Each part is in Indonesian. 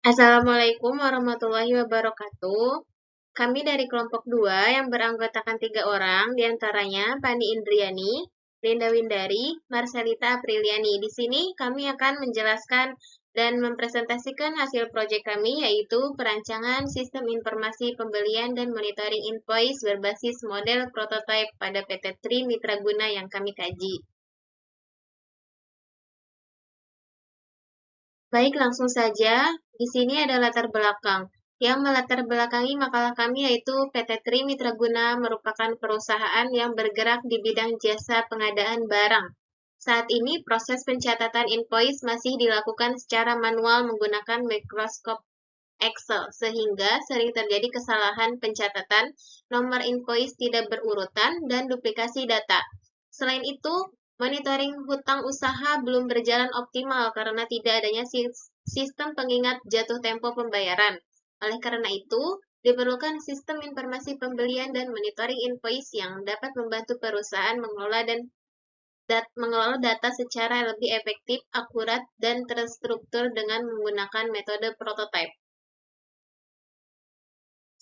Assalamualaikum warahmatullahi wabarakatuh. Kami dari kelompok 2 yang beranggotakan 3 orang, diantaranya Pani Indriani, Linda Windari, Marcelita Apriliani. Di sini kami akan menjelaskan dan mempresentasikan hasil proyek kami, yaitu perancangan sistem informasi pembelian dan monitoring invoice berbasis model prototipe pada PT Tri Mitra Guna yang kami kaji. Baik, langsung saja. Di sini ada latar belakang. Yang melatar belakangi makalah kami yaitu PT Tri Mitra Guna merupakan perusahaan yang bergerak di bidang jasa pengadaan barang. Saat ini proses pencatatan invoice masih dilakukan secara manual menggunakan Microsoft Excel, sehingga sering terjadi kesalahan pencatatan, nomor invoice tidak berurutan, dan duplikasi data. Selain itu, monitoring hutang usaha belum berjalan optimal karena tidak adanya sistem pengingat jatuh tempo pembayaran. Oleh karena itu, diperlukan sistem informasi pembelian dan monitoring invoice yang dapat membantu perusahaan mengelola data secara lebih efektif, akurat, dan terstruktur dengan menggunakan metode prototype.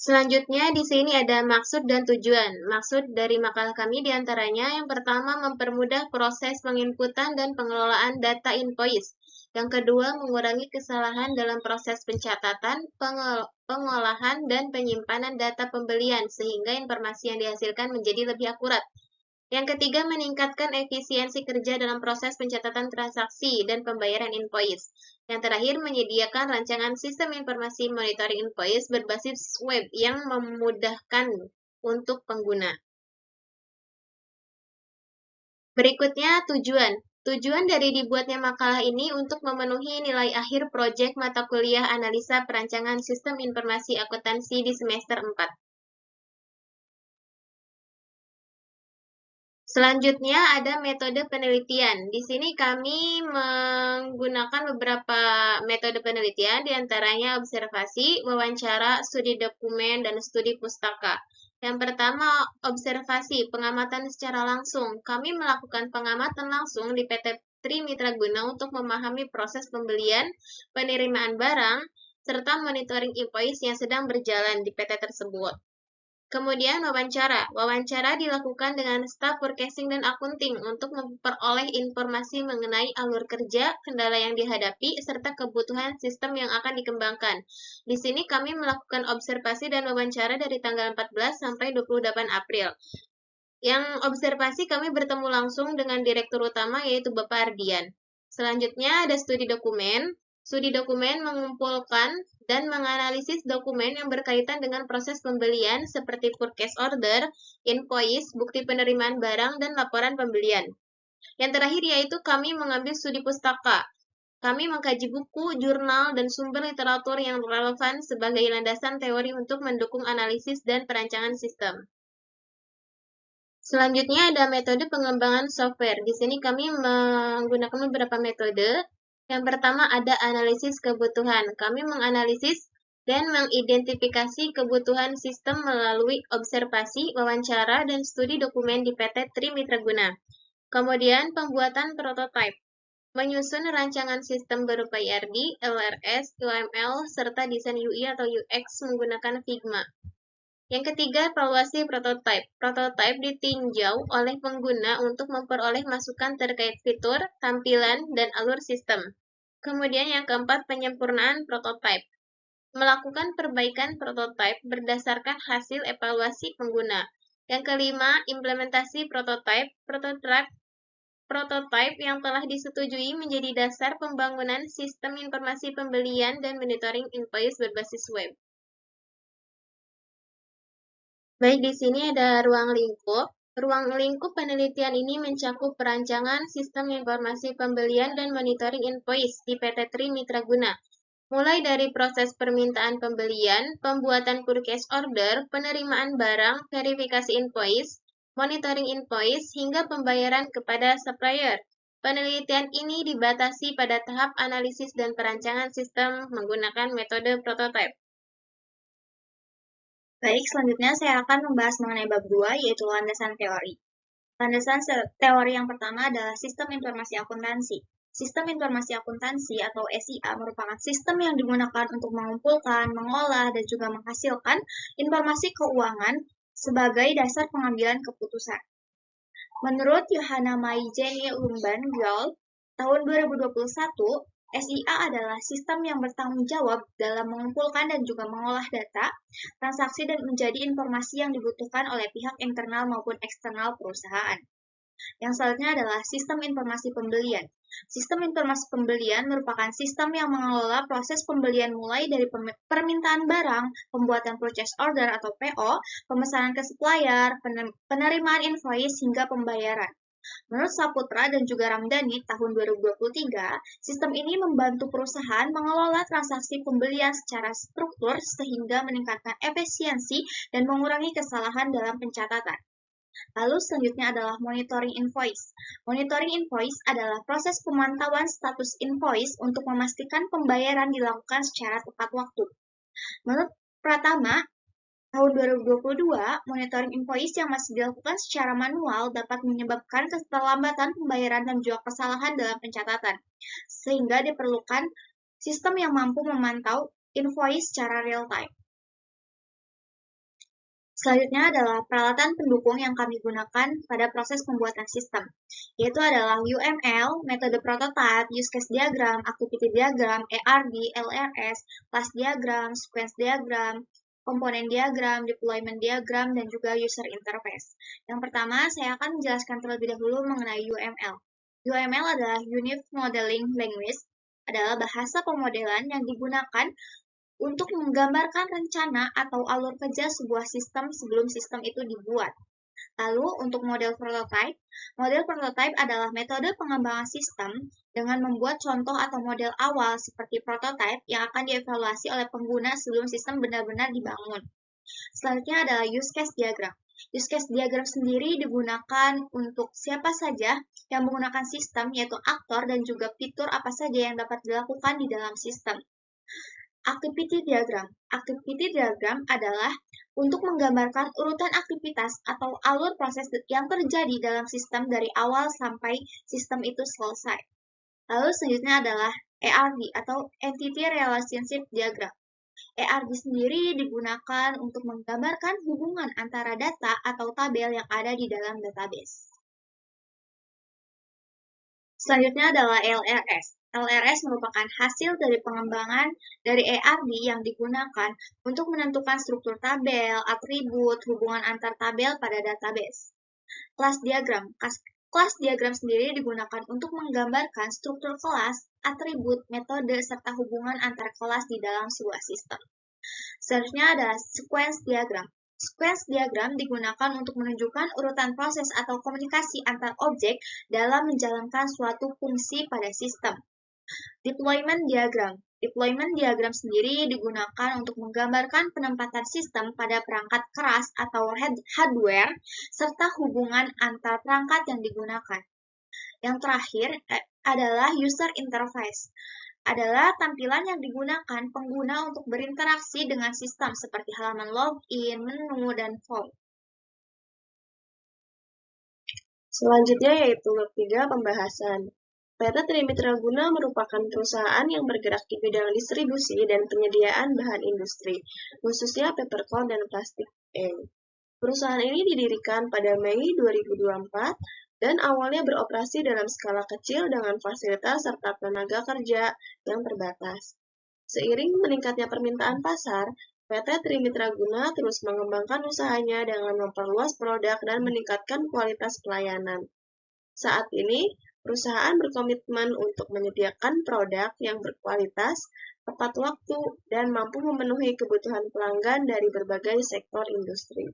Selanjutnya, di sini ada maksud dan tujuan. Maksud dari makalah kami diantaranya yang pertama mempermudah proses penginputan dan pengelolaan data invoice. Yang kedua, mengurangi kesalahan dalam proses pencatatan, pengolahan, dan penyimpanan data pembelian, sehingga informasi yang dihasilkan menjadi lebih akurat. Yang ketiga, meningkatkan efisiensi kerja dalam proses pencatatan transaksi dan pembayaran invoice. Yang terakhir, menyediakan rancangan sistem informasi monitoring invoice berbasis web yang memudahkan untuk pengguna. Berikutnya, tujuan. Tujuan dari dibuatnya makalah ini untuk memenuhi nilai akhir proyek mata kuliah analisa perancangan sistem informasi akuntansi di semester 4. Selanjutnya ada metode penelitian. Di sini kami menggunakan beberapa metode penelitian, diantaranya observasi, wawancara, studi dokumen, dan studi pustaka. Yang pertama, observasi, pengamatan secara langsung. Kami melakukan pengamatan langsung di PT Tri Mitra Guna untuk memahami proses pembelian, penerimaan barang, serta monitoring invoice yang sedang berjalan di PT tersebut. Kemudian wawancara. Wawancara dilakukan dengan staf purchasing dan akunting untuk memperoleh informasi mengenai alur kerja, kendala yang dihadapi, serta kebutuhan sistem yang akan dikembangkan. Di sini kami melakukan observasi dan wawancara dari tanggal 14 sampai 28 April. Yang observasi kami bertemu langsung dengan Direktur Utama yaitu Bapak Ardian. Selanjutnya ada studi dokumen. Studi dokumen mengumpulkan dan menganalisis dokumen yang berkaitan dengan proses pembelian seperti purchase order, invoice, bukti penerimaan barang, dan laporan pembelian. Yang terakhir yaitu kami mengambil studi pustaka. Kami mengkaji buku, jurnal, dan sumber literatur yang relevan sebagai landasan teori untuk mendukung analisis dan perancangan sistem. Selanjutnya ada metode pengembangan software. Di sini kami menggunakan beberapa metode. Yang pertama ada analisis kebutuhan. Kami menganalisis dan mengidentifikasi kebutuhan sistem melalui observasi, wawancara, dan studi dokumen di PT Tri Mitra Guna. Kemudian pembuatan prototipe. Menyusun rancangan sistem berupa IRD, LRS, UML, serta desain UI atau UX menggunakan Figma. Yang ketiga, evaluasi prototipe. Prototipe ditinjau oleh pengguna untuk memperoleh masukan terkait fitur, tampilan, dan alur sistem. Kemudian yang keempat, penyempurnaan prototipe. Melakukan perbaikan prototipe berdasarkan hasil evaluasi pengguna. Yang kelima, implementasi prototipe. Prototipe yang telah disetujui menjadi dasar pembangunan sistem informasi pembelian dan monitoring invoice berbasis web. Baik, di sini ada ruang lingkup. Ruang lingkup penelitian ini mencakup perancangan sistem informasi pembelian dan monitoring invoice di PT Tri Mitra Guna. Mulai dari proses permintaan pembelian, pembuatan purchase order, penerimaan barang, verifikasi invoice, monitoring invoice, hingga pembayaran kepada supplier. Penelitian ini dibatasi pada tahap analisis dan perancangan sistem menggunakan metode prototipe. Baik, selanjutnya saya akan membahas mengenai bab 2, yaitu landasan teori. Landasan teori yang pertama adalah sistem informasi akuntansi. Sistem Informasi Akuntansi atau SIA merupakan sistem yang digunakan untuk mengumpulkan, mengolah, dan juga menghasilkan informasi keuangan sebagai dasar pengambilan keputusan. Menurut Johanna Mai Jenny Lumban Gyol, tahun 2021, SIA adalah sistem yang bertanggung jawab dalam mengumpulkan dan juga mengolah data, transaksi, dan menjadi informasi yang dibutuhkan oleh pihak internal maupun eksternal perusahaan. Yang selanjutnya adalah sistem informasi pembelian. Sistem informasi pembelian merupakan sistem yang mengelola proses pembelian mulai dari permintaan barang, pembuatan purchase order atau PO, pemesanan ke supplier, penerimaan invoice, hingga pembayaran. Menurut Saputra dan juga Ramdhani tahun 2023, sistem ini membantu perusahaan mengelola transaksi pembelian secara struktur sehingga meningkatkan efisiensi dan mengurangi kesalahan dalam pencatatan. Lalu selanjutnya adalah monitoring invoice. Monitoring invoice adalah proses pemantauan status invoice untuk memastikan pembayaran dilakukan secara tepat waktu. Menurut Pratama, tahun 2022, monitoring invoice yang masih dilakukan secara manual dapat menyebabkan keterlambatan pembayaran dan juga kesalahan dalam pencatatan, sehingga diperlukan sistem yang mampu memantau invoice secara real-time. Selanjutnya adalah peralatan pendukung yang kami gunakan pada proses pembuatan sistem, yaitu adalah UML, metode prototype, use case diagram, activity diagram, ARD, LRS, class diagram, sequence diagram, komponen diagram, deployment diagram, dan juga user interface. Yang pertama, saya akan menjelaskan terlebih dahulu mengenai UML. UML adalah Unique Modeling Language, adalah bahasa pemodelan yang digunakan untuk menggambarkan rencana atau alur kerja sebuah sistem sebelum sistem itu dibuat. Lalu, untuk model prototype adalah metode pengembangan sistem dengan membuat contoh atau model awal seperti prototype yang akan dievaluasi oleh pengguna sebelum sistem benar-benar dibangun. Selanjutnya adalah use case diagram. Use case diagram sendiri digunakan untuk siapa saja yang menggunakan sistem, yaitu aktor dan juga fitur apa saja yang dapat dilakukan di dalam sistem. Activity diagram. Activity diagram adalah untuk menggambarkan urutan aktivitas atau alur proses yang terjadi dalam sistem dari awal sampai sistem itu selesai. Lalu selanjutnya adalah ARD atau Entity Relationship Diagram. ARD sendiri digunakan untuk menggambarkan hubungan antara data atau tabel yang ada di dalam database. Selanjutnya adalah LRS. LRS merupakan hasil dari pengembangan dari ARD yang digunakan untuk menentukan struktur tabel, atribut, hubungan antar tabel pada database. Kelas diagram. Kelas diagram sendiri digunakan untuk menggambarkan struktur kelas, atribut, metode, serta hubungan antar kelas di dalam sebuah sistem. Selanjutnya adalah sequence diagram. Sequence diagram digunakan untuk menunjukkan urutan proses atau komunikasi antar objek dalam menjalankan suatu fungsi pada sistem. Deployment diagram. Deployment diagram sendiri digunakan untuk menggambarkan penempatan sistem pada perangkat keras atau hardware, serta hubungan antar perangkat yang digunakan. Yang terakhir adalah user interface. Adalah tampilan yang digunakan pengguna untuk berinteraksi dengan sistem seperti halaman login, menu, dan form. Selanjutnya yaitu bab 3 pembahasan. PT Trimitra Guna merupakan perusahaan yang bergerak di bidang distribusi dan penyediaan bahan industri, khususnya papercorn dan plastik ink. Perusahaan ini didirikan pada Mei 2024 dan awalnya beroperasi dalam skala kecil dengan fasilitas serta tenaga kerja yang terbatas. Seiring meningkatnya permintaan pasar, PT Trimitra Guna terus mengembangkan usahanya dengan memperluas produk dan meningkatkan kualitas pelayanan. Saat ini, perusahaan berkomitmen untuk menyediakan produk yang berkualitas, tepat waktu, dan mampu memenuhi kebutuhan pelanggan dari berbagai sektor industri.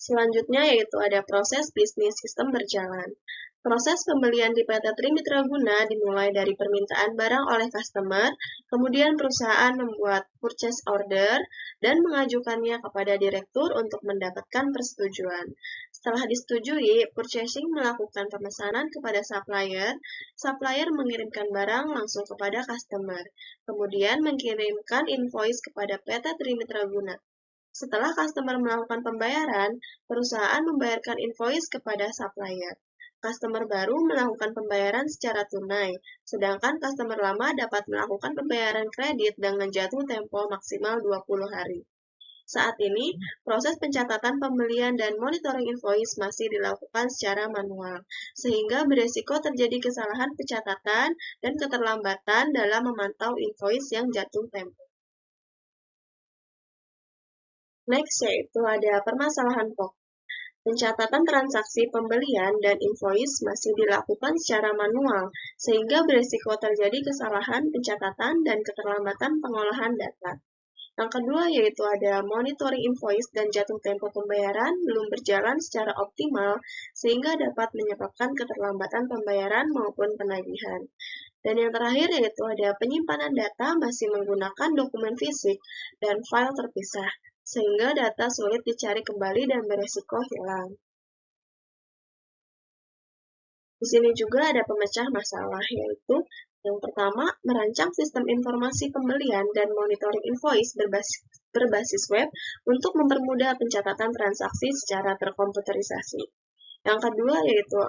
Selanjutnya yaitu ada proses bisnis sistem berjalan. Proses pembelian di PT Trimitra Guna dimulai dari permintaan barang oleh customer, kemudian perusahaan membuat purchase order dan mengajukannya kepada direktur untuk mendapatkan persetujuan. Setelah disetujui, purchasing melakukan pemesanan kepada supplier, supplier mengirimkan barang langsung kepada customer, kemudian mengirimkan invoice kepada PT Trimitra Guna. Setelah customer melakukan pembayaran, perusahaan membayarkan invoice kepada supplier. customer baru melakukan pembayaran secara tunai, sedangkan customer lama dapat melakukan pembayaran kredit dengan jatuh tempo maksimal 20 hari. Saat ini, proses pencatatan pembelian dan monitoring invoice masih dilakukan secara manual, sehingga beresiko terjadi kesalahan pencatatan dan keterlambatan dalam memantau invoice yang jatuh tempo. Next, yaitu ada permasalahan pokok. Pencatatan transaksi pembelian dan invoice masih dilakukan secara manual, sehingga beresiko terjadi kesalahan pencatatan dan keterlambatan pengolahan data. Yang kedua yaitu ada monitoring invoice dan jatuh tempo pembayaran belum berjalan secara optimal sehingga dapat menyebabkan keterlambatan pembayaran maupun penagihan. Dan yang terakhir yaitu ada penyimpanan data masih menggunakan dokumen fisik dan file terpisah sehingga data sulit dicari kembali dan beresiko hilang. Di sini juga ada pemecah masalah yaitu yang pertama, merancang sistem informasi pembelian dan monitoring invoice berbasis web untuk mempermudah pencatatan transaksi secara terkomputerisasi. Yang kedua yaitu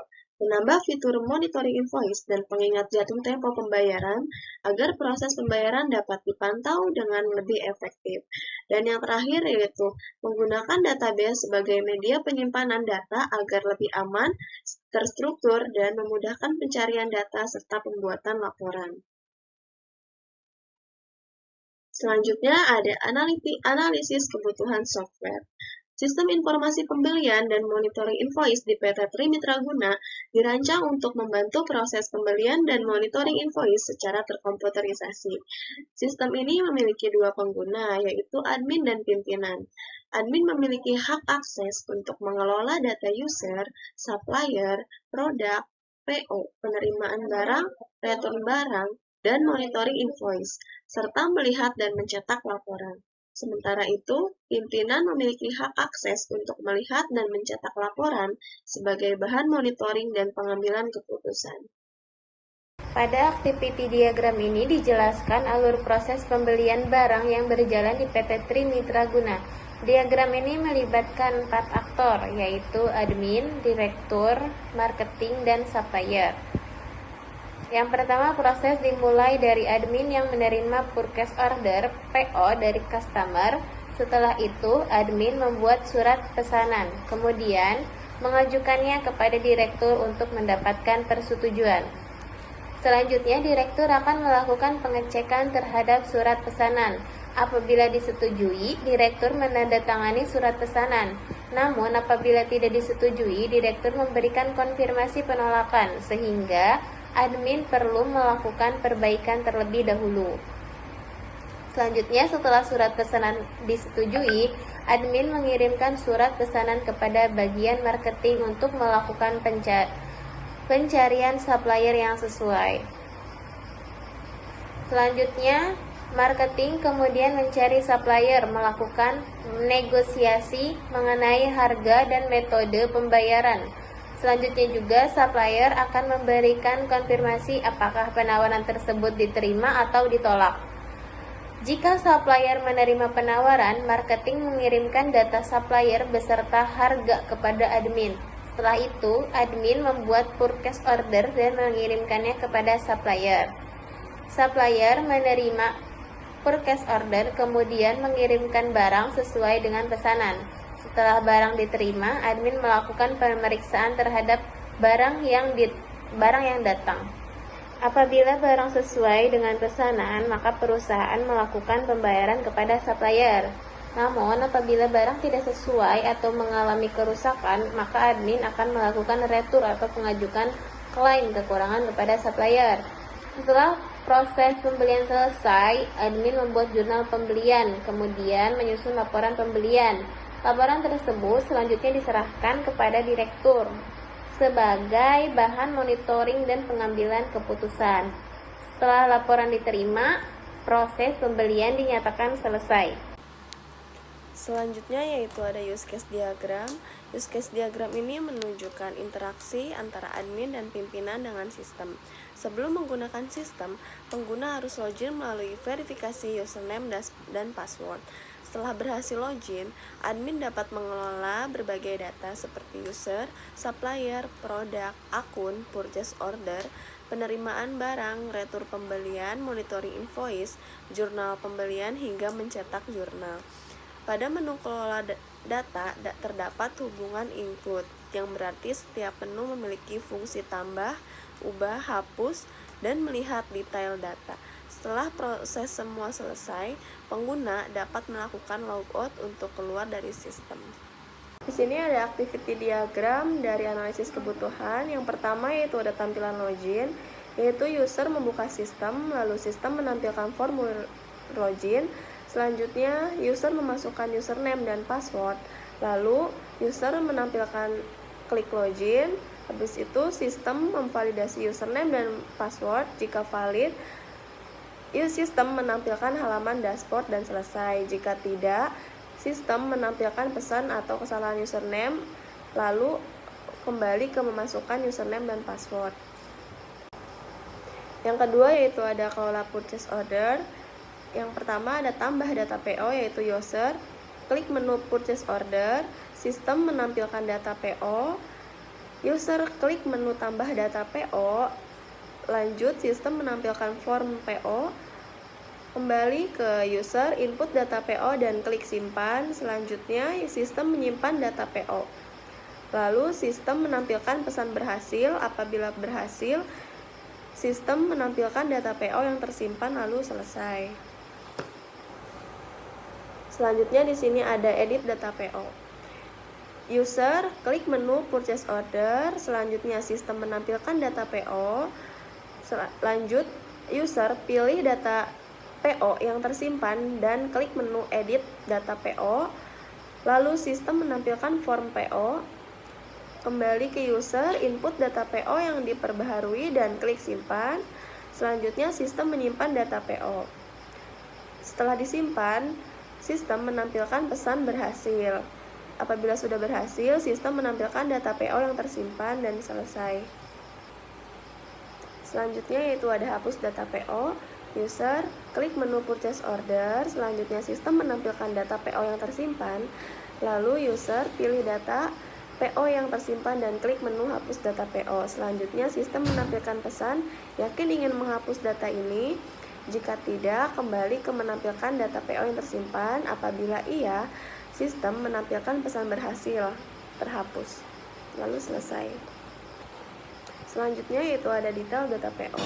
menambah fitur monitoring invoice dan pengingat jatuh tempo pembayaran agar proses pembayaran dapat dipantau dengan lebih efektif. Dan yang terakhir yaitu menggunakan database sebagai media penyimpanan data agar lebih aman, terstruktur, dan memudahkan pencarian data serta pembuatan laporan. Selanjutnya ada analisis kebutuhan software. Sistem informasi pembelian dan monitoring invoice di PT Trimitraguna dirancang untuk membantu proses pembelian dan monitoring invoice secara terkomputerisasi. Sistem ini memiliki dua pengguna, yaitu admin dan pimpinan. Admin memiliki hak akses untuk mengelola data user, supplier, produk, PO, penerimaan barang, return barang, dan monitoring invoice, serta melihat dan mencetak laporan. Sementara itu, pimpinan memiliki hak akses untuk melihat dan mencetak laporan sebagai bahan monitoring dan pengambilan keputusan. Pada activity diagram ini dijelaskan alur proses pembelian barang yang berjalan di PT Trimitraguna. Diagram ini melibatkan 4 aktor, yaitu admin, direktur, marketing, dan supplier. Yang pertama, proses dimulai dari admin yang menerima purchase order (PO) dari customer. Setelah itu, admin membuat surat pesanan, kemudian mengajukannya kepada direktur untuk mendapatkan persetujuan. Selanjutnya, direktur akan melakukan pengecekan terhadap surat pesanan. Apabila disetujui, direktur menandatangani surat pesanan. Namun, apabila tidak disetujui, direktur memberikan konfirmasi penolakan, sehingga admin perlu melakukan perbaikan terlebih dahulu. Selanjutnya, setelah surat pesanan disetujui, admin mengirimkan surat pesanan kepada bagian marketing untuk melakukan pencarian supplier yang sesuai. Selanjutnya, marketing kemudian mencari supplier, melakukan negosiasi mengenai harga dan metode pembayaran. Selanjutnya juga, supplier akan memberikan konfirmasi apakah penawaran tersebut diterima atau ditolak. Jika supplier menerima penawaran, marketing mengirimkan data supplier beserta harga kepada admin. Setelah itu, admin membuat purchase order dan mengirimkannya kepada supplier. Supplier menerima purchase order, kemudian mengirimkan barang sesuai dengan pesanan. Setelah barang diterima, admin melakukan pemeriksaan terhadap barang yang datang. Apabila barang sesuai dengan pesanan, maka perusahaan melakukan pembayaran kepada supplier. Namun, apabila barang tidak sesuai atau mengalami kerusakan, maka admin akan melakukan retur atau mengajukan klaim kekurangan kepada supplier. Setelah proses pembelian selesai, admin membuat jurnal pembelian, kemudian menyusun laporan pembelian. Laporan tersebut selanjutnya diserahkan kepada direktur sebagai bahan monitoring dan pengambilan keputusan. Setelah laporan diterima, proses pembelian dinyatakan selesai. Selanjutnya yaitu ada use case diagram. Use case diagram ini menunjukkan interaksi antara admin dan pimpinan dengan sistem. Sebelum menggunakan sistem, pengguna harus login melalui verifikasi username dan password. Setelah berhasil login, admin dapat mengelola berbagai data seperti user, supplier, produk, akun, purchase order, penerimaan barang, retur pembelian, monitoring invoice, jurnal pembelian, hingga mencetak jurnal. Pada menu kelola data terdapat hubungan input, yang berarti setiap menu memiliki fungsi tambah, ubah, hapus, dan melihat detail data. Setelah proses semua selesai, pengguna dapat melakukan logout untuk keluar dari sistem. Di sini ada activity diagram dari analisis kebutuhan. Yang pertama yaitu ada tampilan login, yaitu user membuka sistem, lalu sistem menampilkan formulir login. Selanjutnya, user memasukkan username dan password. Lalu, user menampilkan klik login. Habis itu, sistem memvalidasi username dan password. Jika valid, sistem menampilkan halaman dashboard dan selesai. Jika tidak, sistem menampilkan pesan atau kesalahan username. Lalu, kembali ke memasukkan username dan password. Yang kedua yaitu ada kelola purchase order. Yang pertama ada tambah data PO yaitu user, klik menu purchase order, sistem menampilkan data PO, user klik menu tambah data PO, lanjut sistem menampilkan form PO, kembali ke user, input data PO dan klik simpan, selanjutnya sistem menyimpan data PO. Lalu sistem menampilkan pesan berhasil, apabila berhasil, sistem menampilkan data PO yang tersimpan lalu selesai. Selanjutnya di sini ada edit data PO. User klik menu purchase order, selanjutnya sistem menampilkan data PO. Lanjut user pilih data PO yang tersimpan dan klik menu edit data PO. Lalu sistem menampilkan form PO. Kembali ke user, input data PO yang diperbaharui dan klik simpan. Selanjutnya sistem menyimpan data PO. Setelah disimpan, sistem menampilkan pesan berhasil. Apabila sudah berhasil, sistem menampilkan data PO yang tersimpan dan selesai. Selanjutnya yaitu ada hapus data PO. User klik menu purchase order, selanjutnya sistem menampilkan data PO yang tersimpan. Lalu user pilih data PO yang tersimpan dan klik menu hapus data PO. Selanjutnya sistem menampilkan pesan, yakin ingin menghapus data ini? Jika tidak, kembali ke menampilkan data PO yang tersimpan. Apabila iya, sistem menampilkan pesan berhasil, terhapus, lalu selesai. Selanjutnya yaitu ada detail data PO.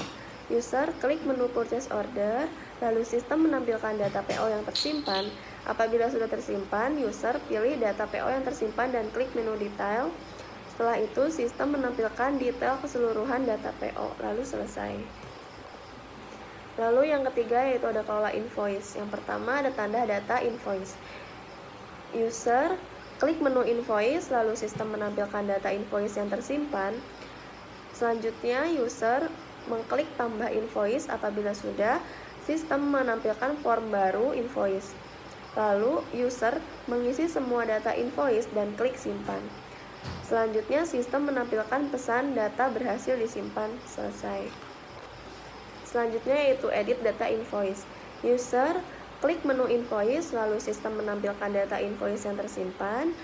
User klik menu purchase order, lalu sistem menampilkan data PO yang tersimpan. Apabila sudah tersimpan, user pilih data PO yang tersimpan dan klik menu detail. Setelah itu, sistem menampilkan detail keseluruhan data PO, lalu selesai. Lalu yang ketiga yaitu ada kelola invoice. Yang pertama ada tanda data invoice. User klik menu invoice, lalu sistem menampilkan data invoice yang tersimpan. Selanjutnya user mengklik tambah invoice. Apabila sudah, sistem menampilkan form baru invoice. Lalu user mengisi semua data invoice dan klik simpan. Selanjutnya sistem menampilkan pesan data berhasil disimpan, selesai. Selanjutnya yaitu edit data invoice. User klik menu invoice, lalu sistem menampilkan data invoice yang tersimpan.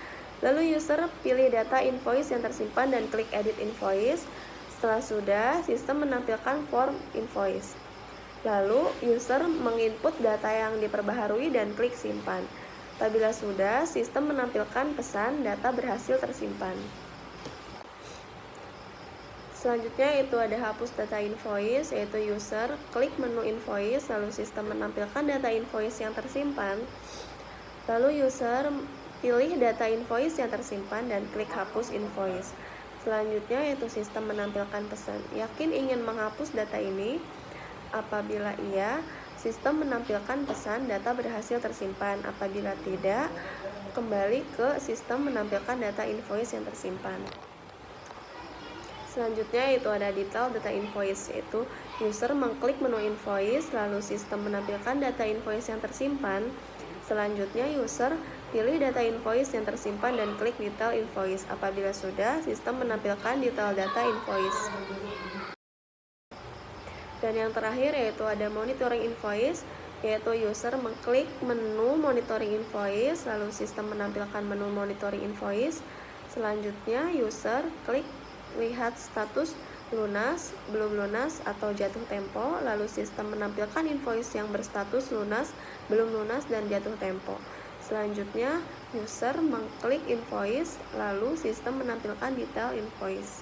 Lalu user pilih data invoice yang tersimpan dan klik edit invoice. Setelah sudah, sistem menampilkan form invoice. Lalu user menginput data yang diperbaharui dan klik simpan. Apabila sudah, sistem menampilkan pesan data berhasil tersimpan. Selanjutnya itu ada hapus data invoice, yaitu user klik menu invoice, lalu sistem menampilkan data invoice yang tersimpan. Lalu user pilih data invoice yang tersimpan dan klik hapus invoice. Selanjutnya yaitu sistem menampilkan pesan, yakin ingin menghapus data ini? Apabila iya, sistem menampilkan pesan data berhasil tersimpan. Apabila tidak, kembali ke sistem menampilkan data invoice yang tersimpan. Selanjutnya itu ada detail data invoice, yaitu user mengklik menu invoice, lalu sistem menampilkan data invoice yang tersimpan. Selanjutnya user pilih data invoice yang tersimpan dan klik detail invoice. Apabila sudah, sistem menampilkan detail data invoice. Dan yang terakhir yaitu ada monitoring invoice, yaitu user mengklik menu monitoring invoice, lalu sistem menampilkan menu monitoring invoice. Selanjutnya user klik lihat status lunas, belum lunas, atau jatuh tempo, lalu sistem menampilkan invoice yang berstatus lunas, belum lunas, dan jatuh tempo. Selanjutnya, user mengklik invoice, lalu sistem menampilkan detail invoice.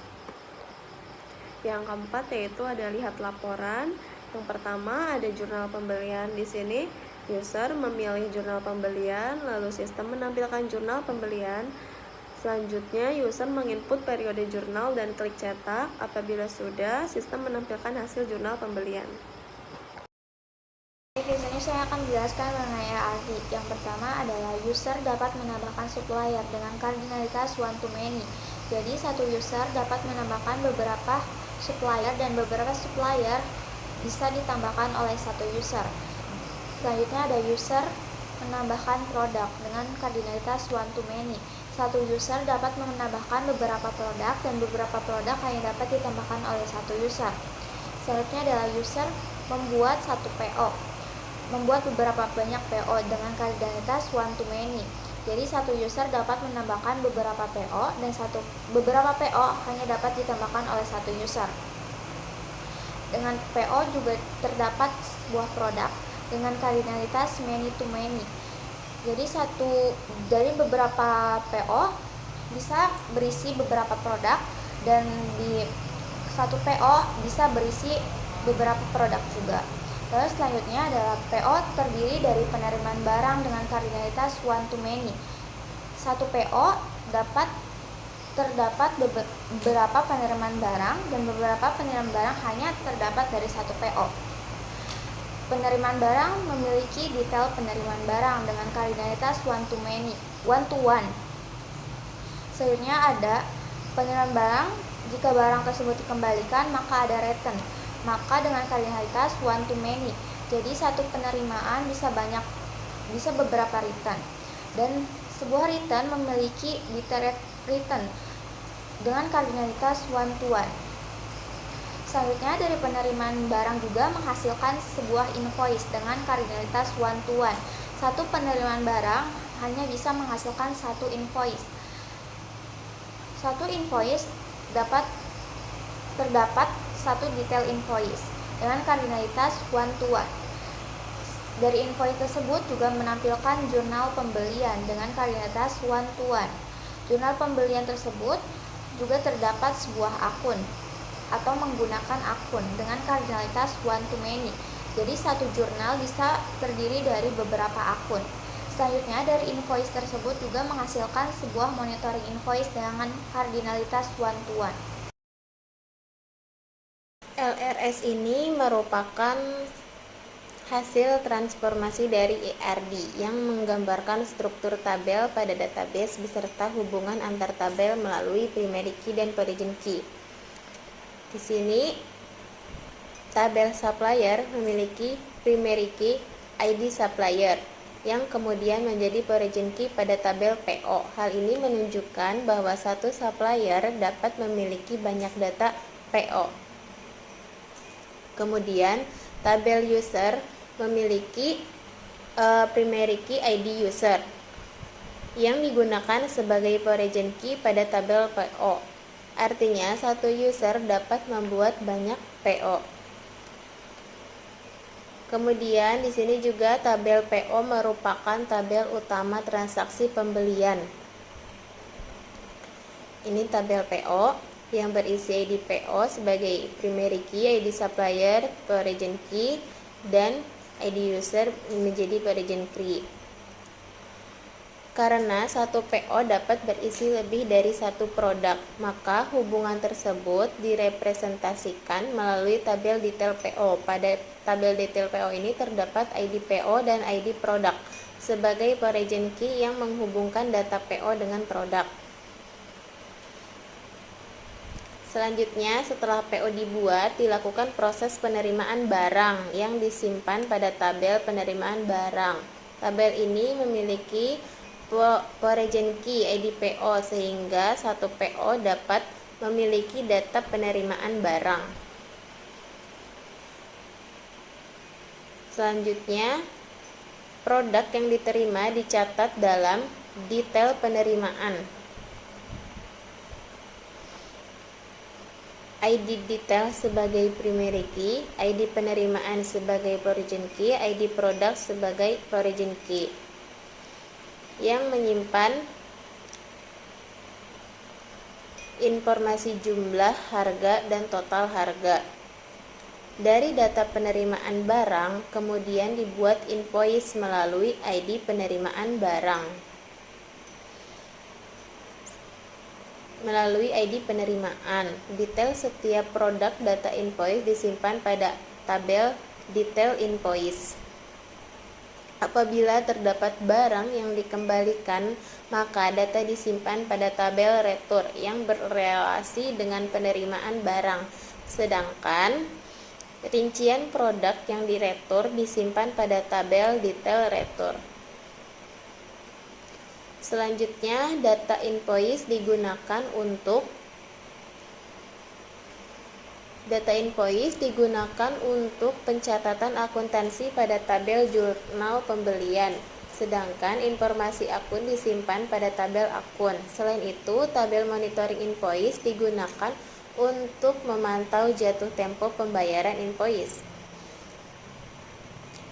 Yang keempat yaitu ada lihat laporan. Yang pertama ada jurnal pembelian. Di sini user memilih jurnal pembelian, lalu sistem menampilkan jurnal pembelian. Selanjutnya, user menginput periode jurnal dan klik cetak. Apabila sudah, sistem menampilkan hasil jurnal pembelian. Di sini saya akan menjelaskan mengenai arti. Yang pertama adalah user dapat menambahkan supplier dengan kardinalitas one to many. Jadi, satu user dapat menambahkan beberapa supplier dan beberapa supplier bisa ditambahkan oleh satu user. Selanjutnya ada user menambahkan produk dengan kardinalitas one to many. Satu user dapat menambahkan beberapa produk dan beberapa produk hanya dapat ditambahkan oleh satu user. Selanjutnya adalah user membuat satu PO, membuat beberapa banyak PO dengan kardinalitas one to many. Jadi satu user dapat menambahkan beberapa PO dan beberapa PO hanya dapat ditambahkan oleh satu user. Dengan PO juga terdapat sebuah produk dengan kardinalitas many to many. Jadi dari beberapa PO bisa berisi beberapa produk dan di satu PO bisa berisi beberapa produk juga. Lalu selanjutnya adalah PO terdiri dari penerimaan barang dengan kardinalitas one to many. Satu PO terdapat beberapa penerimaan barang dan beberapa penerimaan barang hanya terdapat dari satu PO. Penerimaan barang memiliki detail penerimaan barang dengan kardinalitas one to many, one to one. Selanjutnya ada penerimaan barang. Jika barang tersebut dikembalikan, maka ada return. Maka dengan kardinalitas one to many. Jadi satu penerimaan bisa beberapa return. Dan sebuah return memiliki detail return dengan kardinalitas one to one. Selanjutnya dari penerimaan barang juga menghasilkan sebuah invoice dengan kardinalitas one to one. Satu penerimaan barang hanya bisa menghasilkan satu invoice. Satu invoice terdapat satu detail invoice dengan kardinalitas one to one. Dari invoice tersebut juga menampilkan jurnal pembelian dengan kardinalitas one to one. Jurnal pembelian tersebut juga terdapat sebuah akun atau menggunakan akun dengan kardinalitas one to many. Jadi satu jurnal bisa terdiri dari beberapa akun. Selanjutnya dari invoice tersebut juga menghasilkan sebuah monitoring invoice dengan kardinalitas one to one. LRS ini merupakan hasil transformasi dari ERD yang menggambarkan struktur tabel pada database beserta hubungan antar tabel melalui primary key dan origin key. Di sini tabel supplier memiliki primary key ID supplier yang kemudian menjadi origin key pada tabel PO. Hal ini menunjukkan bahwa satu supplier dapat memiliki banyak data PO. Kemudian tabel user memiliki primary key ID user yang digunakan sebagai origin key pada tabel PO. Artinya satu user dapat membuat banyak PO. Kemudian di sini juga tabel PO merupakan tabel utama transaksi pembelian. Ini tabel PO yang berisi ID PO sebagai primary key, ID supplier, origin key, dan ID user menjadi origin key. Karena satu PO dapat berisi lebih dari satu produk, maka hubungan tersebut direpresentasikan melalui tabel detail PO. Pada tabel detail PO ini terdapat ID PO dan ID produk sebagai origin key yang menghubungkan data PO dengan produk. Selanjutnya, setelah PO dibuat, dilakukan proses penerimaan barang yang disimpan pada tabel penerimaan barang. Tabel ini memiliki origin key ID PO sehingga satu PO dapat memiliki data penerimaan barang. Selanjutnya, produk yang diterima dicatat dalam detail penerimaan. ID detail sebagai primary key, ID penerimaan sebagai origin key, ID produk sebagai origin key, yang menyimpan informasi jumlah, harga, dan total harga. Dari data penerimaan barang, kemudian dibuat invoice melalui ID penerimaan barang. Melalui ID penerimaan, detail setiap produk data invoice disimpan pada tabel detail invoice. Apabila terdapat barang yang dikembalikan, maka data disimpan pada tabel retur yang berrelasi dengan penerimaan barang, sedangkan rincian produk yang diretur disimpan pada tabel detail retur. Selanjutnya, data invoice digunakan untuk pencatatan akuntansi pada tabel jurnal pembelian, sedangkan informasi akun disimpan pada tabel akun. Selain itu, tabel monitoring invoice digunakan untuk memantau jatuh tempo pembayaran invoice.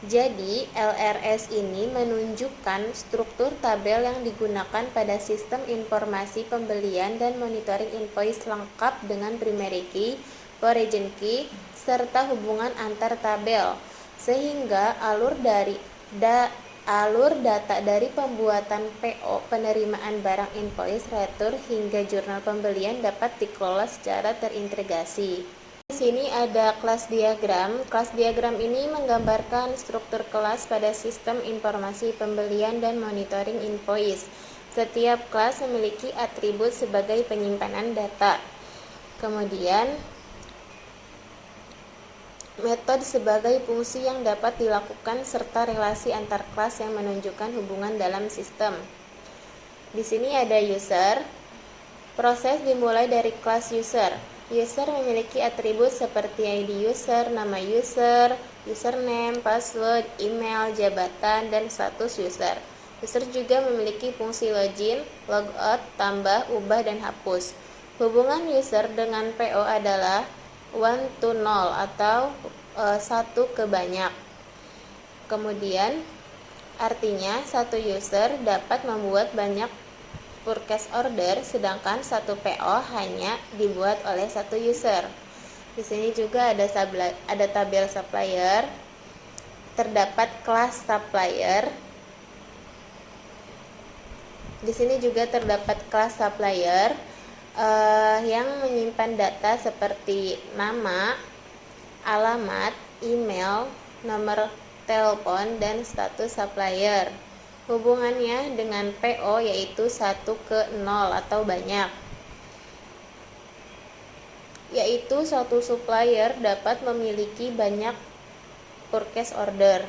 Jadi, LRS ini menunjukkan struktur tabel yang digunakan pada sistem informasi pembelian dan monitoring invoice lengkap dengan primary key, origin key, serta hubungan antar tabel, sehingga alur data dari pembuatan PO, penerimaan barang invoice, retur, hingga jurnal pembelian dapat dikelola secara terintegrasi. Di sini ada kelas diagram. Kelas diagram ini menggambarkan struktur kelas pada sistem informasi pembelian dan monitoring invoice. Setiap kelas memiliki atribut sebagai penyimpanan data. Kemudian, metode sebagai fungsi yang dapat dilakukan serta relasi antar kelas yang menunjukkan hubungan dalam sistem. Di sini ada user. Proses dimulai dari kelas user. User memiliki atribut seperti ID user, nama user, username, password, email, jabatan, dan status user. User juga memiliki fungsi login, logout, tambah, ubah, dan hapus. Hubungan user dengan PO adalah 1 to 0 atau 1 ke banyak. Kemudian, artinya satu user dapat membuat banyak purchase order, sedangkan satu PO hanya dibuat oleh satu user. Di sini juga ada tabel supplier, terdapat kelas supplier. Di sini juga terdapat kelas supplier yang menyimpan data seperti nama, alamat, email, nomor telepon, dan status supplier. Hubungannya dengan PO yaitu 1 ke 0 atau banyak, yaitu suatu supplier dapat memiliki banyak purchase order.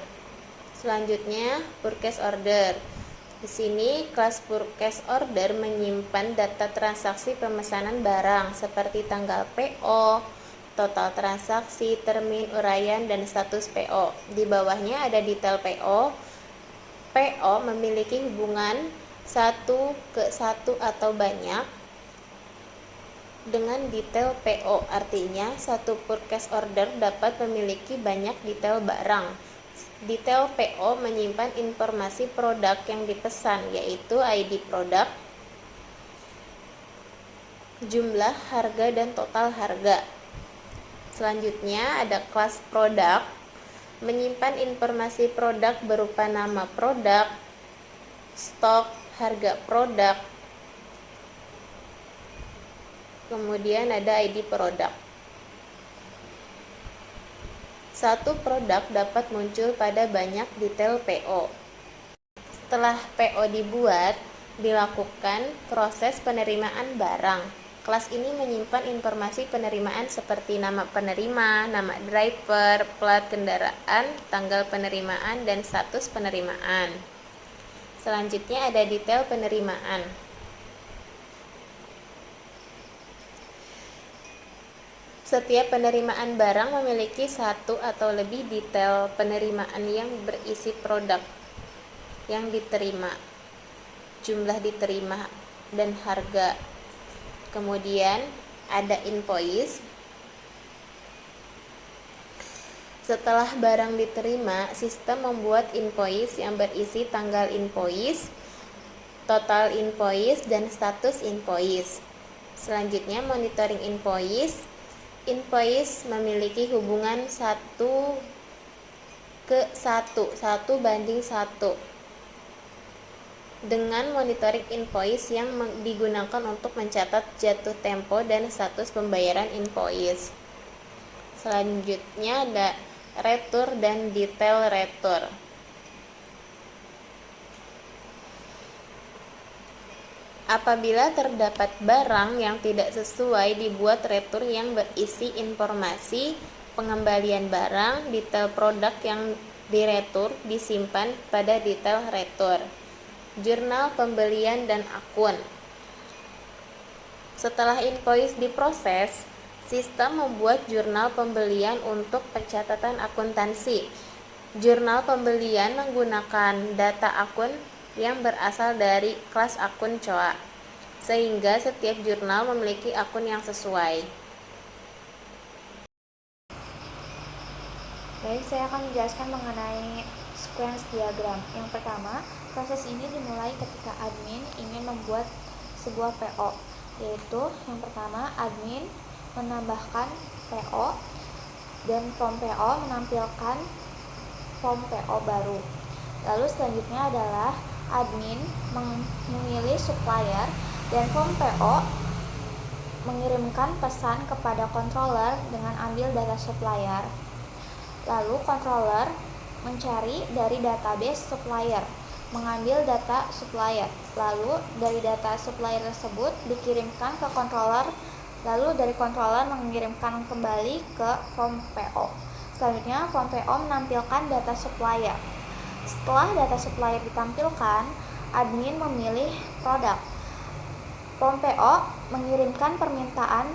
Selanjutnya, purchase order. Di sini kelas purchase order menyimpan data transaksi pemesanan barang seperti tanggal PO, total transaksi, termin, uraian, dan status PO. Di bawahnya ada detail PO. PO memiliki hubungan 1 ke 1 atau banyak dengan detail PO, artinya satu purchase order dapat memiliki banyak detail barang. Detail PO menyimpan informasi produk yang dipesan, yaitu ID produk, jumlah, harga, dan total harga. Selanjutnya ada kelas produk, menyimpan informasi produk berupa nama produk, stok, harga produk. Kemudian ada ID produk. Satu produk dapat muncul pada banyak detail PO. Setelah PO dibuat, dilakukan proses penerimaan barang. Kelas ini menyimpan informasi penerimaan seperti nama penerima, nama driver, plat kendaraan, tanggal penerimaan, dan status penerimaan. Selanjutnya ada detail penerimaan. Setiap penerimaan barang memiliki satu atau lebih detail penerimaan yang berisi produk yang diterima, jumlah diterima, dan harga. Kemudian ada invoice. Setelah barang diterima, sistem membuat invoice yang berisi tanggal invoice, total invoice, dan status invoice. Selanjutnya monitoring invoice. Invoice memiliki hubungan 1:1 dengan monitoring invoice yang digunakan untuk mencatat jatuh tempo dan status pembayaran invoice. Selanjutnya ada retur dan detail retur. Apabila terdapat barang yang tidak sesuai, dibuat retur yang berisi informasi pengembalian barang. Detail produk yang diretur disimpan pada detail retur. Jurnal pembelian dan akun. Setelah invoice diproses, sistem membuat jurnal pembelian untuk pencatatan akuntansi. Jurnal pembelian menggunakan data akun yang berasal dari kelas akun COA, sehingga setiap jurnal memiliki akun yang sesuai. Baik, saya akan menjelaskan mengenai sequence diagram. Yang pertama, proses ini dimulai ketika admin ingin membuat sebuah PO, yaitu yang pertama admin menambahkan PO dan form PO menampilkan form PO baru. Lalu selanjutnya adalah admin memilih supplier dan form PO mengirimkan pesan kepada controller dengan ambil data supplier. Lalu controller mencari dari database supplier, mengambil data supplier. Lalu dari data supplier tersebut dikirimkan ke controller, lalu dari controller mengirimkan kembali ke form PO. Selanjutnya form PO menampilkan data supplier. Setelah data supplier ditampilkan, admin memilih produk. Form PO mengirimkan permintaan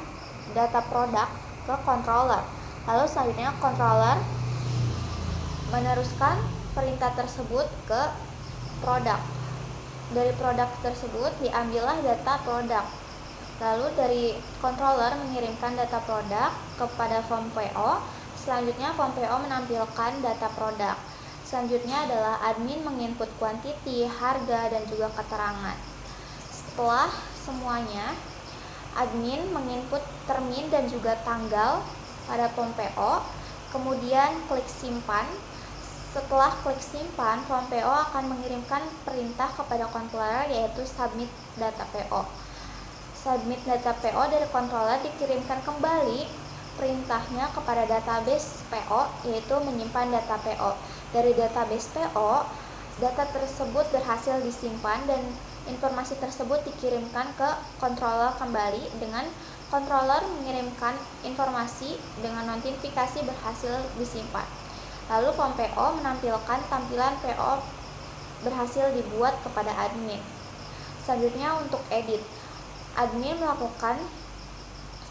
data produk ke controller. Lalu selanjutnya controller meneruskan perintah tersebut ke produk. Dari produk tersebut diambillah data produk. Lalu dari controller mengirimkan data produk kepada form PO. Selanjutnya form PO menampilkan data produk. Selanjutnya adalah admin menginput quantity, harga, dan juga keterangan. Setelah semuanya, admin menginput termin dan juga tanggal pada form PO, kemudian klik simpan. Setelah klik simpan, form PO akan mengirimkan perintah kepada controller, yaitu submit data PO. Submit data PO dari controller dikirimkan kembali perintahnya kepada database PO, yaitu menyimpan data PO. Dari database PO, data tersebut berhasil disimpan dan informasi tersebut dikirimkan ke controller kembali dengan controller mengirimkan informasi dengan notifikasi berhasil disimpan. Lalu form PO menampilkan tampilan PO berhasil dibuat kepada admin. Selanjutnya untuk edit, admin melakukan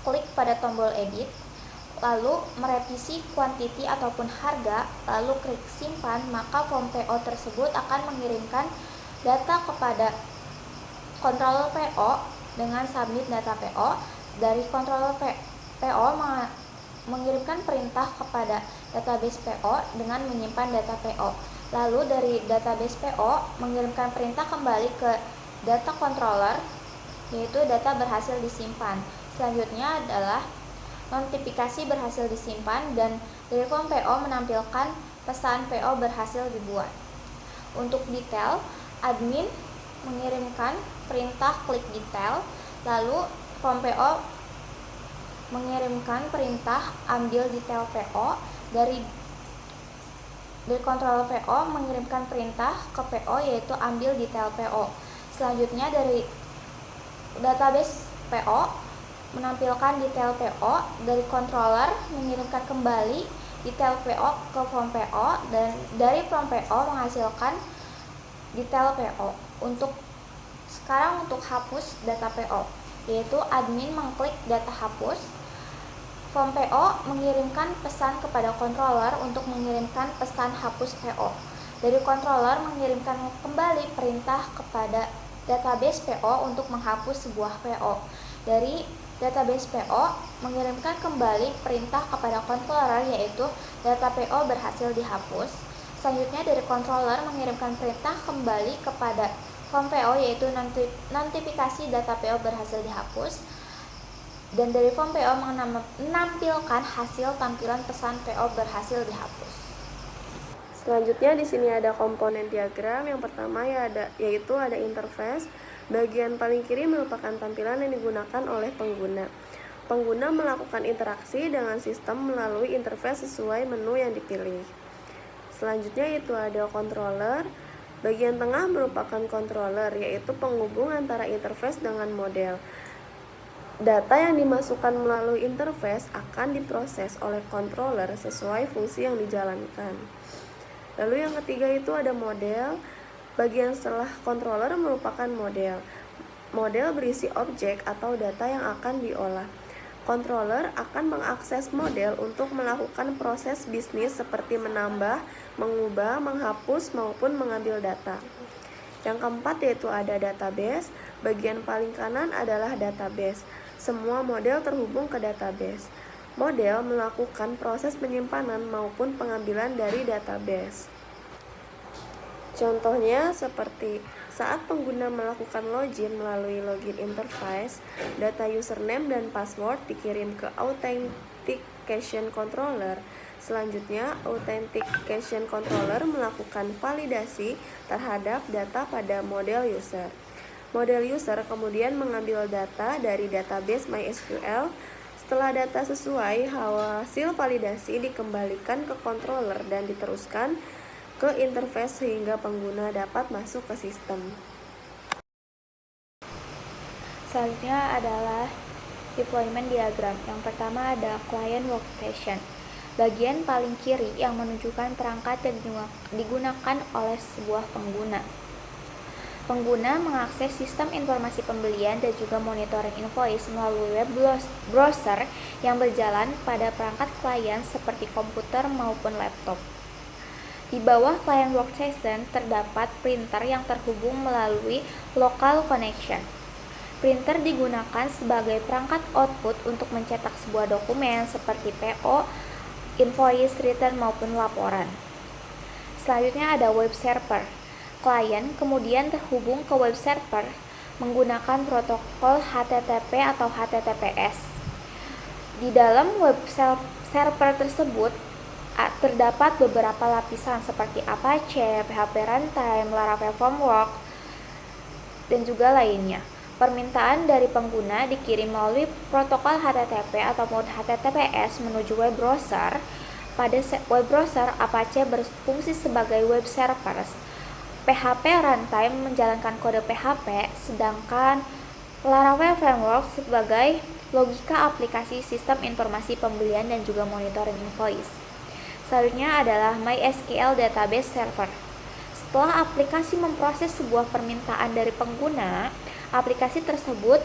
klik pada tombol edit, lalu merevisi quantity ataupun harga, lalu klik simpan, maka form PO tersebut akan mengirimkan data kepada controller PO dengan submit data PO. Dari controller PO mengirimkan perintah kepada database PO dengan menyimpan data PO. Lalu dari database PO mengirimkan perintah kembali ke data controller, yaitu data berhasil disimpan. Selanjutnya adalah notifikasi berhasil disimpan dan dari form PO menampilkan pesan PO berhasil dibuat. Untuk detail, admin mengirimkan perintah klik detail, lalu form PO mengirimkan perintah ambil detail PO. Dari controller PO mengirimkan perintah ke PO, yaitu ambil detail PO. Selanjutnya dari database PO menampilkan detail PO, dari controller mengirimkan kembali detail PO ke form PO, dan dari form PO menghasilkan detail PO. Sekarang untuk hapus data PO, yaitu admin mengklik data hapus. Form PO mengirimkan pesan kepada controller untuk mengirimkan pesan hapus PO. Dari controller mengirimkan kembali perintah kepada database PO untuk menghapus sebuah PO. Dari database PO mengirimkan kembali perintah kepada controller, yaitu data PO berhasil dihapus. Selanjutnya dari controller mengirimkan perintah kembali kepada form PO, yaitu notifikasi data PO berhasil dihapus. Dan dari form PO menampilkan hasil tampilan pesan PO berhasil dihapus. Selanjutnya di sini ada komponen diagram. Yang pertama yaitu ada interface. Bagian paling kiri merupakan tampilan yang digunakan oleh pengguna. Pengguna melakukan interaksi dengan sistem melalui interface sesuai menu yang dipilih. Selanjutnya itu ada controller. Bagian tengah merupakan controller, yaitu penghubung antara interface dengan model. Data yang dimasukkan melalui interface akan diproses oleh controller sesuai fungsi yang dijalankan. Lalu yang ketiga itu ada model. Bagian setelah controller merupakan model. Model berisi objek atau data yang akan diolah. Controller akan mengakses model untuk melakukan proses bisnis seperti menambah, mengubah, menghapus, maupun mengambil data. Yang keempat yaitu ada database. Bagian paling kanan adalah database. Semua model terhubung ke database. Model melakukan proses penyimpanan maupun pengambilan dari database. Contohnya seperti saat pengguna melakukan login melalui login interface, data username dan password dikirim ke authentication controller. Selanjutnya, authentication controller melakukan validasi terhadap data pada model user. Model user kemudian mengambil data dari database MySQL. Setelah data sesuai, hasil validasi dikembalikan ke controller dan diteruskan ke interface sehingga pengguna dapat masuk ke sistem. Selanjutnya adalah deployment diagram. Yang pertama ada client workstation. Bagian paling kiri yang menunjukkan perangkat yang digunakan oleh sebuah pengguna. Pengguna mengakses sistem informasi pembelian dan juga monitoring invoice melalui web browser yang berjalan pada perangkat klien seperti komputer maupun laptop. Di bawah client workstation terdapat printer yang terhubung melalui local connection. Printer digunakan sebagai perangkat output untuk mencetak sebuah dokumen seperti PO, invoice, return maupun laporan. Selanjutnya ada web server. Klien kemudian terhubung ke web server menggunakan protokol HTTP atau HTTPS. Di dalam web server tersebut terdapat beberapa lapisan seperti Apache, PHP Runtime, Laravel Framework, dan juga lainnya. Permintaan dari pengguna dikirim melalui protokol HTTP atau mode HTTPS menuju web browser. Pada web browser, Apache berfungsi sebagai web server. PHP Runtime menjalankan kode PHP, sedangkan Laravel Framework sebagai logika aplikasi sistem informasi pembelian dan juga monitoring invoice. Selanjutnya adalah MySQL Database Server. Setelah aplikasi memproses sebuah permintaan dari pengguna, aplikasi tersebut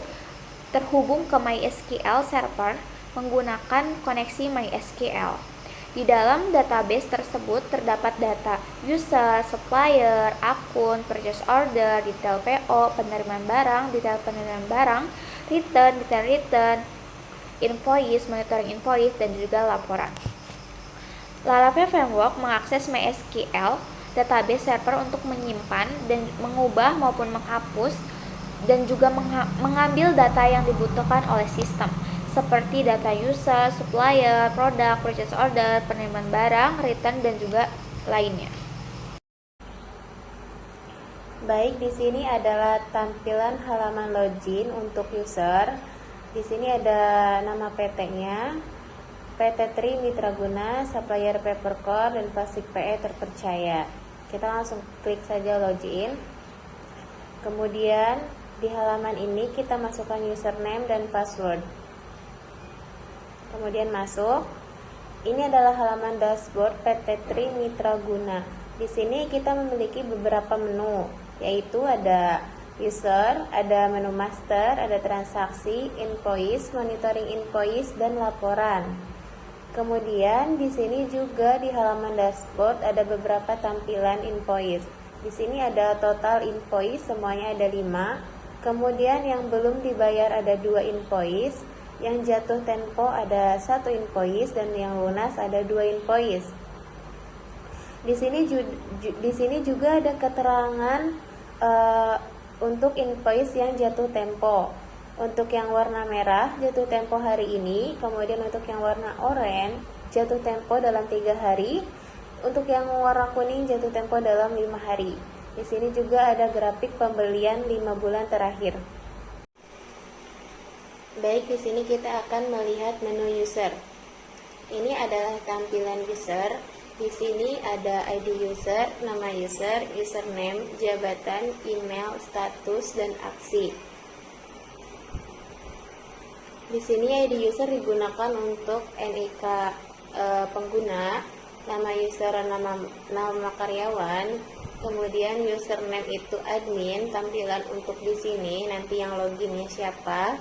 terhubung ke MySQL Server menggunakan koneksi MySQL. Di dalam database tersebut terdapat data user, supplier, akun, purchase order, detail PO, penerimaan barang, detail penerimaan barang, return, detail return, invoice, monitoring invoice, dan juga laporan. Laravel Framework mengakses MySQL database server untuk menyimpan dan mengubah maupun menghapus dan juga mengambil data yang dibutuhkan oleh sistem, seperti data user, supplier, produk, purchase order, penerimaan barang, return, dan juga lainnya. Baik, di sini adalah tampilan halaman login untuk user. Di sini ada nama PT-nya, PT Tri Mitraguna, supplier Papercore, dan plastik PE terpercaya. Kita langsung klik saja login. Kemudian di halaman ini kita masukkan username dan password. Kemudian masuk. Ini adalah halaman dashboard PT Tri Mitraguna. Di sini kita memiliki beberapa menu, yaitu ada user, ada menu master, ada transaksi, invoice, monitoring invoice, dan laporan. Kemudian di sini juga di halaman dashboard ada beberapa tampilan invoice. Di sini ada total invoice, semuanya ada 5. Kemudian yang belum dibayar ada 2 invoice, yang jatuh tempo ada 1 invoice, dan yang lunas ada 2 invoice. Di sini juga ada keterangan untuk invoice yang jatuh tempo. Untuk yang warna merah jatuh tempo hari ini, kemudian untuk yang warna oranye jatuh tempo dalam 3 hari, untuk yang warna kuning jatuh tempo dalam 5 hari. Di sini juga ada grafik pembelian 5 bulan terakhir. Baik, di sini kita akan melihat menu user. Ini adalah tampilan user. Di sini ada ID user, nama user, username, jabatan, email, status, dan aksi. Di sini ID user digunakan untuk NIK pengguna, nama user, nama karyawan, kemudian username itu admin, tampilan untuk di sini nanti yang loginnya siapa.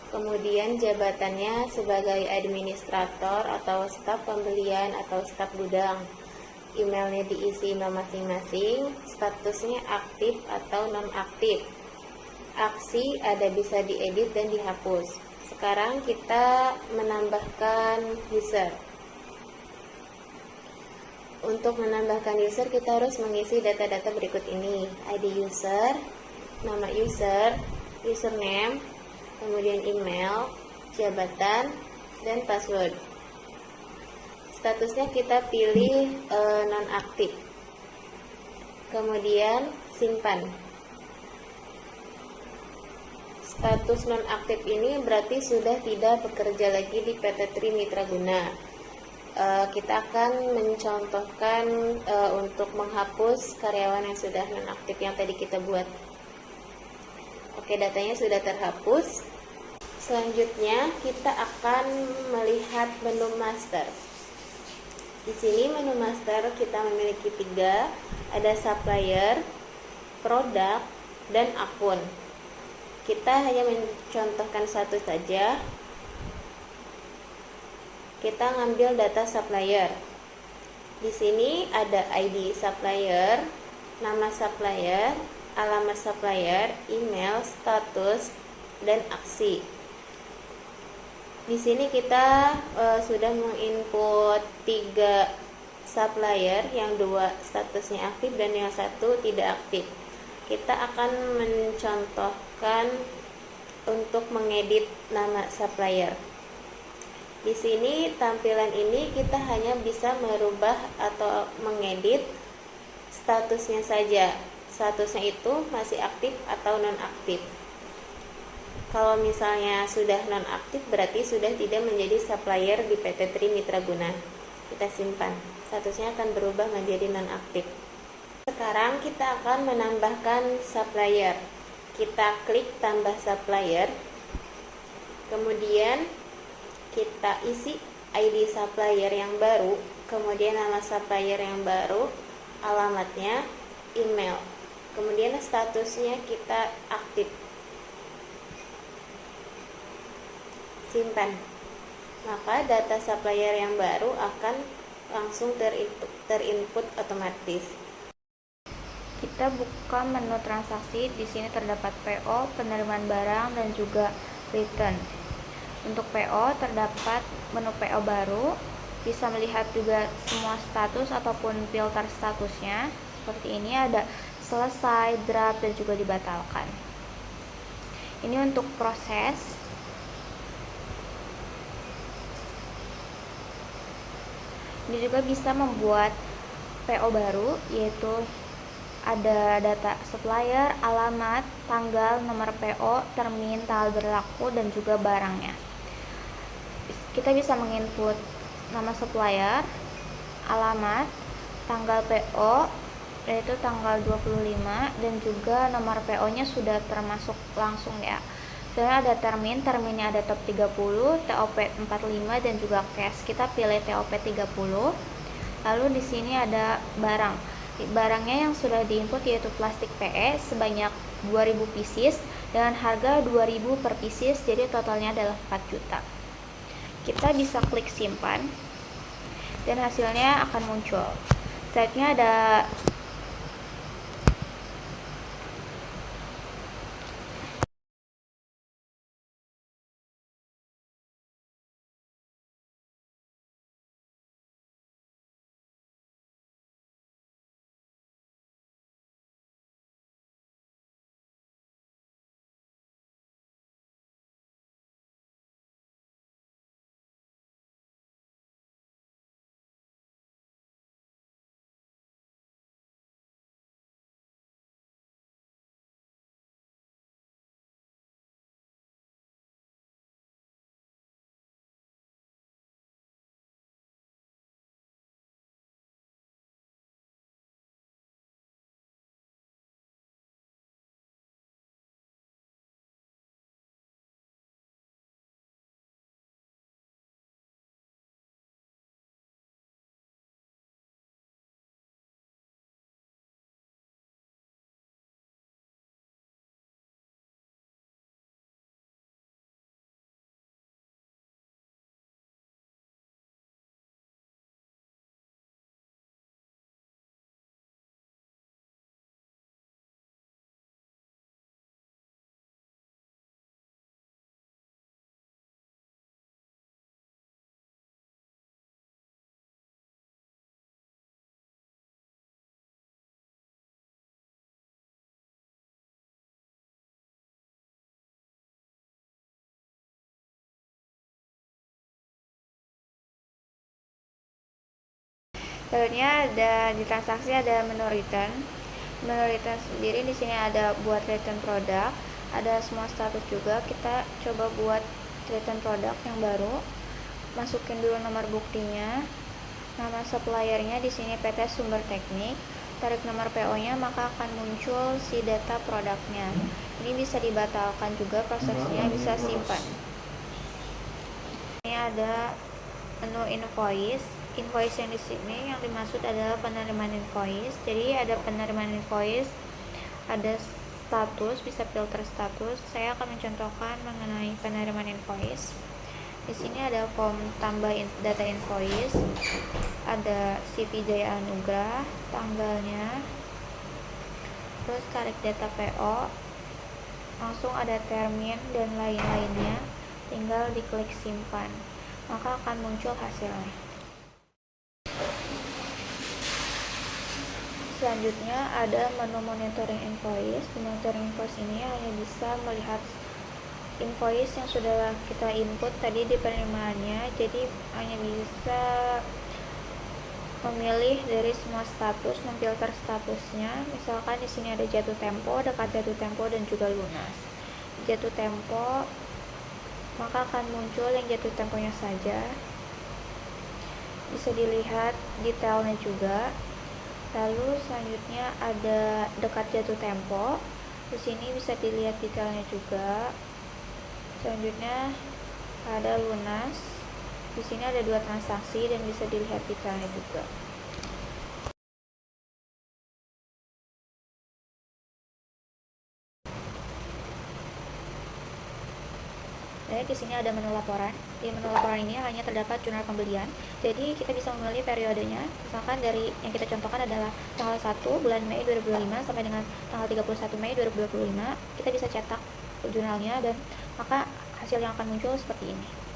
Kemudian jabatannya sebagai administrator atau staf pembelian atau staf gudang. Emailnya diisi email masing-masing, statusnya aktif atau non-aktif. Aksi ada bisa diedit dan dihapus. Sekarang kita menambahkan user. Untuk menambahkan user kita harus mengisi data-data berikut ini. ID user, nama user, username, kemudian email, jabatan, dan password. Statusnya kita pilih nonaktif. Kemudian simpan. Status nonaktif ini berarti sudah tidak bekerja lagi di PT Tri Mitra Guna. Kita akan mencontohkan untuk menghapus karyawan yang sudah nonaktif yang tadi kita buat. Oke, datanya sudah terhapus. Selanjutnya kita akan melihat menu master. Di sini menu master kita memiliki 3, ada supplier, produk, dan akun. Kita hanya mencontohkan satu saja. Kita ngambil data supplier. Di sini ada ID supplier, nama supplier, alamat supplier, email, status, dan aksi. Di sini kita sudah menginput 3 supplier, yang 2 statusnya aktif dan yang 1 tidak aktif. Kita akan mencontohkan untuk mengedit nama supplier. Di sini tampilan ini kita hanya bisa merubah atau mengedit statusnya saja. Statusnya itu masih aktif atau nonaktif. Kalau misalnya sudah nonaktif berarti sudah tidak menjadi supplier di PT Tri Mitra Guna. Kita simpan. Statusnya akan berubah menjadi nonaktif. Sekarang kita akan menambahkan supplier. Kita klik tambah supplier. Kemudian kita isi ID supplier yang baru, kemudian nama supplier yang baru, alamatnya, email. Kemudian statusnya kita aktif. Simpan. Maka data supplier yang baru akan langsung terinput otomatis. Kita buka menu transaksi. Di sini terdapat PO, penerimaan barang, dan juga return. Untuk PO terdapat menu PO baru. Bisa melihat juga semua status ataupun filter statusnya. Seperti ini ada selesai, draft, dan juga dibatalkan. Ini untuk proses. Ini juga bisa membuat PO baru, yaitu ada data supplier, alamat, tanggal, nomor PO, termin, tanggal berlaku, dan juga barangnya. Kita bisa menginput nama supplier, alamat, tanggal PO, yaitu tanggal 25, dan juga nomor PO-nya sudah termasuk langsung ya. Sebenarnya ada terminnya ada top 30, TOP 45, dan juga cash. Kita pilih TOP 30. Lalu di sini ada barang. Barangnya yang sudah diinput yaitu plastik PE sebanyak 2000 pieces dengan harga 2000 per pieces, jadi totalnya adalah 4 juta. Kita bisa klik simpan dan hasilnya akan muncul. Selanjutnya ada selanjutnya ada di transaksi ada menu return. Menu return sendiri di sini ada buat return produk, ada semua status juga. Kita coba buat return produk yang baru. Masukin dulu nomor buktinya, nama suppliernya di sini PT Sumber Teknik, tarik nomor PO-nya, maka akan muncul si data produknya. Ini bisa dibatalkan juga prosesnya, bisa simpan. Ini ada menu invoice. Invoice yang di sini yang dimaksud adalah penerimaan invoice. Jadi ada penerimaan invoice, ada status, bisa filter status. Saya akan mencontohkan mengenai penerimaan invoice. Di sini ada form tambah data invoice, ada CV Jaya Anugrah, tanggalnya, terus tarik data PO, langsung ada termin dan lain-lainnya. Tinggal diklik simpan, maka akan muncul hasilnya. Selanjutnya ada menu monitoring invoice. Di monitoring invoice ini hanya bisa melihat invoice yang sudah kita input tadi di penerimaannya, jadi hanya bisa memilih dari semua status, memfilter statusnya. Misalkan di sini ada jatuh tempo, dekat jatuh tempo, dan juga lunas. Jatuh tempo, maka akan muncul yang jatuh temponya saja. Bisa dilihat detailnya juga. Lalu selanjutnya ada dekat jatuh tempo. Di sini bisa dilihat detailnya juga. Selanjutnya ada lunas. Di sini ada 2 transaksi dan bisa dilihat detailnya juga. Dan di sini ada menu laporan. Di menu laporan ini hanya terdapat jurnal pembelian. Jadi kita bisa memilih periodenya. Misalkan dari yang kita contohkan adalah tanggal 1 bulan Mei 2025 sampai dengan tanggal 31 Mei 2025. Kita bisa cetak jurnalnya dan maka hasil yang akan muncul seperti ini.